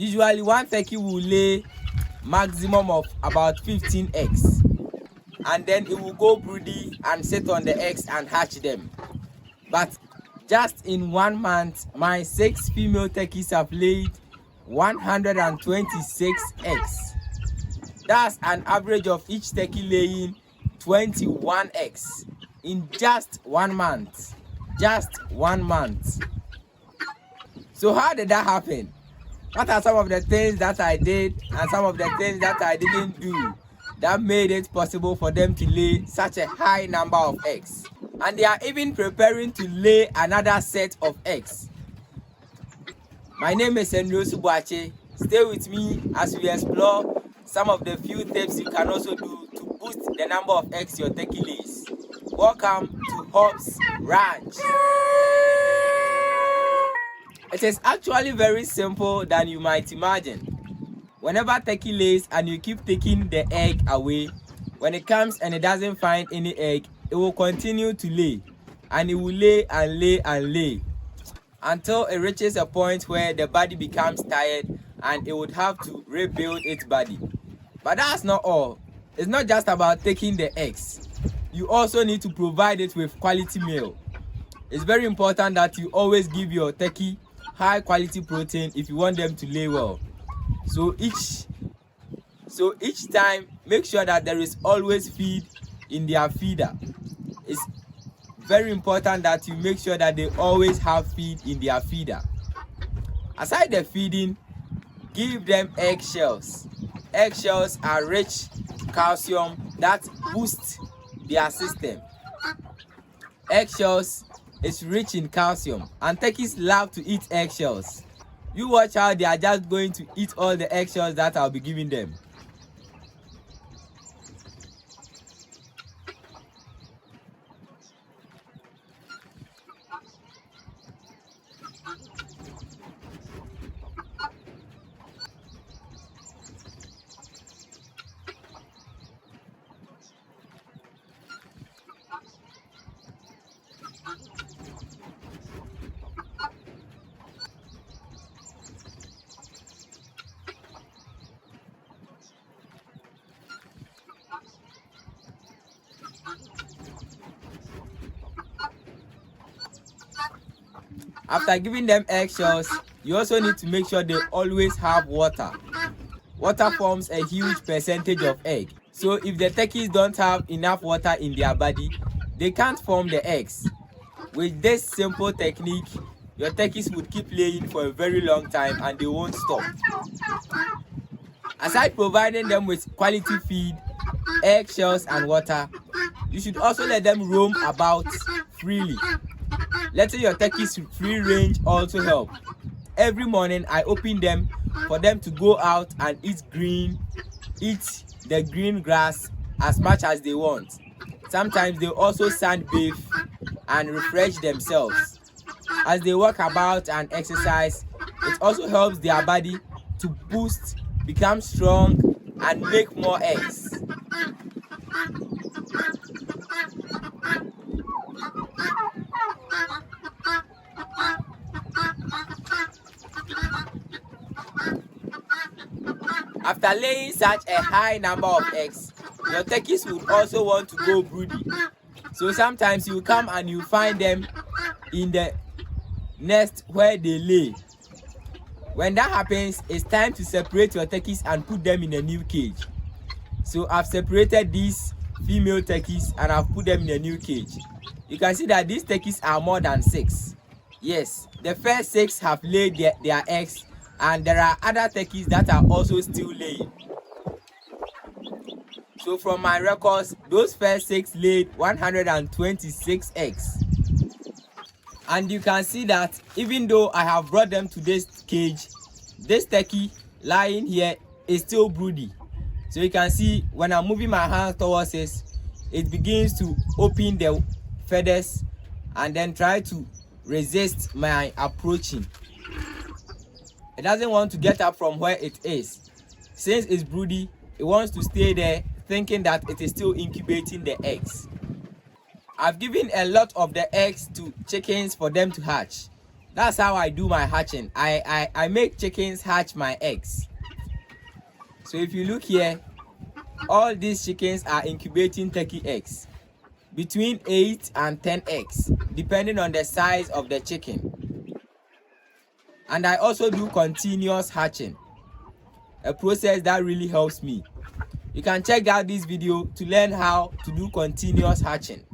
Usually one turkey will lay maximum of about 15 eggs, and then it will go broody and sit on the eggs and hatch them. But just in 1 month, my 6 female turkeys have laid 126 eggs. That's an average of each turkey laying 21 eggs in just 1 month. Just 1 month. So how did that happen? What are some of the things that I did and some of the things that I didn't do that made it possible for them to lay such a high number of eggs? And they are even preparing to lay another set of eggs. My name is Enrio Subuache. Stay with me as we explore some of the few tips you can also do to boost the number of eggs your turkey lays. Welcome to Hobbs Ranch. It is actually very simple than you might imagine. Whenever turkey lays and you keep taking the egg away, when it comes and it doesn't find any egg, it will continue to lay, and it will lay and lay and lay until it reaches a point where the body becomes tired and it would have to rebuild its body. But that's not all. It's not just about taking the eggs. You also need to provide it with quality meal. It's very important that you always give your turkey high quality protein if you want them to lay well. So each time, make sure that there is always feed in their feeder. It's very important that you make sure that they always have feed in their feeder. Aside the feeding, give them eggshells. Eggshells are rich calcium that boosts their system. Eggshells is rich in calcium, and turkeys love to eat eggshells. You watch how they are just going to eat all the eggshells that I'll be giving them. After giving them eggshells, you also need to make sure they always have water. Water forms a huge percentage of egg. So if the turkeys don't have enough water in their body, they can't form the eggs. With this simple technique, your turkeys would keep laying for a very long time and they won't stop. Aside providing them with quality feed, eggshells and water, you should also let them roam about freely. Letting your turkeys free range also help. Every morning I open them for them to go out and eat the green grass as much as they want. Sometimes they also sunbathe and refresh themselves. As they walk about and exercise, it also helps their body to boost, become strong, and make more eggs. After laying such a high number of eggs, your turkeys would also want to go broody. So sometimes you come and you find them in the nest where they lay. When that happens, it's time to separate your turkeys and put them in a new cage. So I've separated these female turkeys and I've put them in a new cage. You can see that these turkeys are more than 6. Yes, the first 6 have laid their eggs, and there are other turkeys that are also still laying. So from my records, those first 6 laid 126 eggs. And you can see that even though I have brought them to this cage, this turkey lying here is still broody. So you can see when I'm moving my hand towards it, it begins to open the feathers and then try to resist my approaching. It doesn't want to get up from where it is. Since it's broody, it wants to stay there thinking that it is still incubating the eggs. I've given a lot of the eggs to chickens for them to hatch. That's how I do my hatching. I make chickens hatch my eggs. So if you look here, all these chickens are incubating turkey eggs, between 8 and 10 eggs, depending on the size of the chicken. And I also do continuous hatching, a process that really helps me. You can check out this video to learn how to do continuous hatching.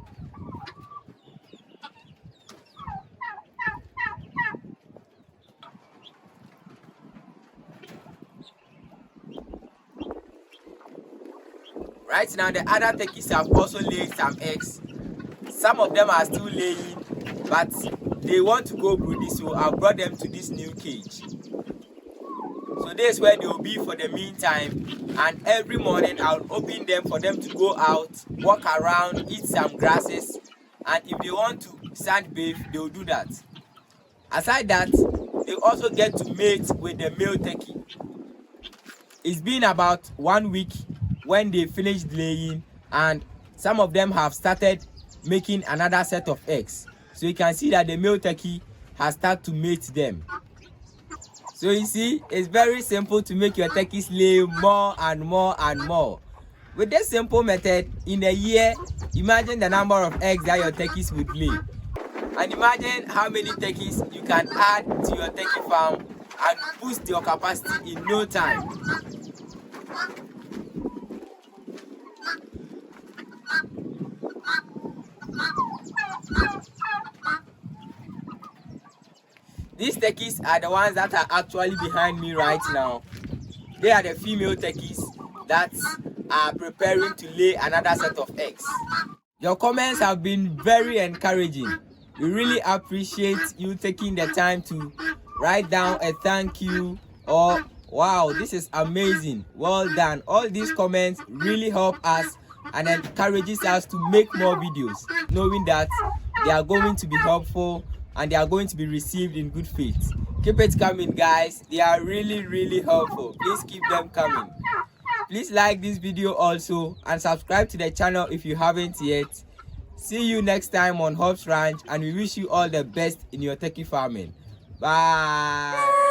Right now, the other turkeys have also laid some eggs. Some of them are still laying, but they want to go broody, so I brought them to this new cage. So this is where they will be for the meantime, and every morning I'll open them for them to go out, walk around, eat some grasses, and if they want to sunbathe, they will do that. Aside that, they also get to mate with the male turkey. It's been about 1 week when they finished laying, and some of them have started making another set of eggs. So you can see that the male turkey has started to mate them. So you see, it's very simple to make your turkeys lay more and more and more. With this simple method, in a year, imagine the number of eggs that your turkeys would lay. And imagine how many turkeys you can add to your turkey farm and boost your capacity in no time. These turkeys are the ones that are actually behind me right now. They are the female turkeys that are preparing to lay another set of eggs. Your comments have been very encouraging. We really appreciate you taking the time to write down a thank you or wow, this is amazing, well done. All these comments really help us and encourages us to make more videos, knowing that they are going to be helpful and they are going to be received in good faith. Keep it coming, guys. They are really helpful. Please keep them coming. Please like this video also and subscribe to the channel if you haven't yet. See you next time on Hobbs Ranch, and we wish you all the best in your turkey farming. Bye.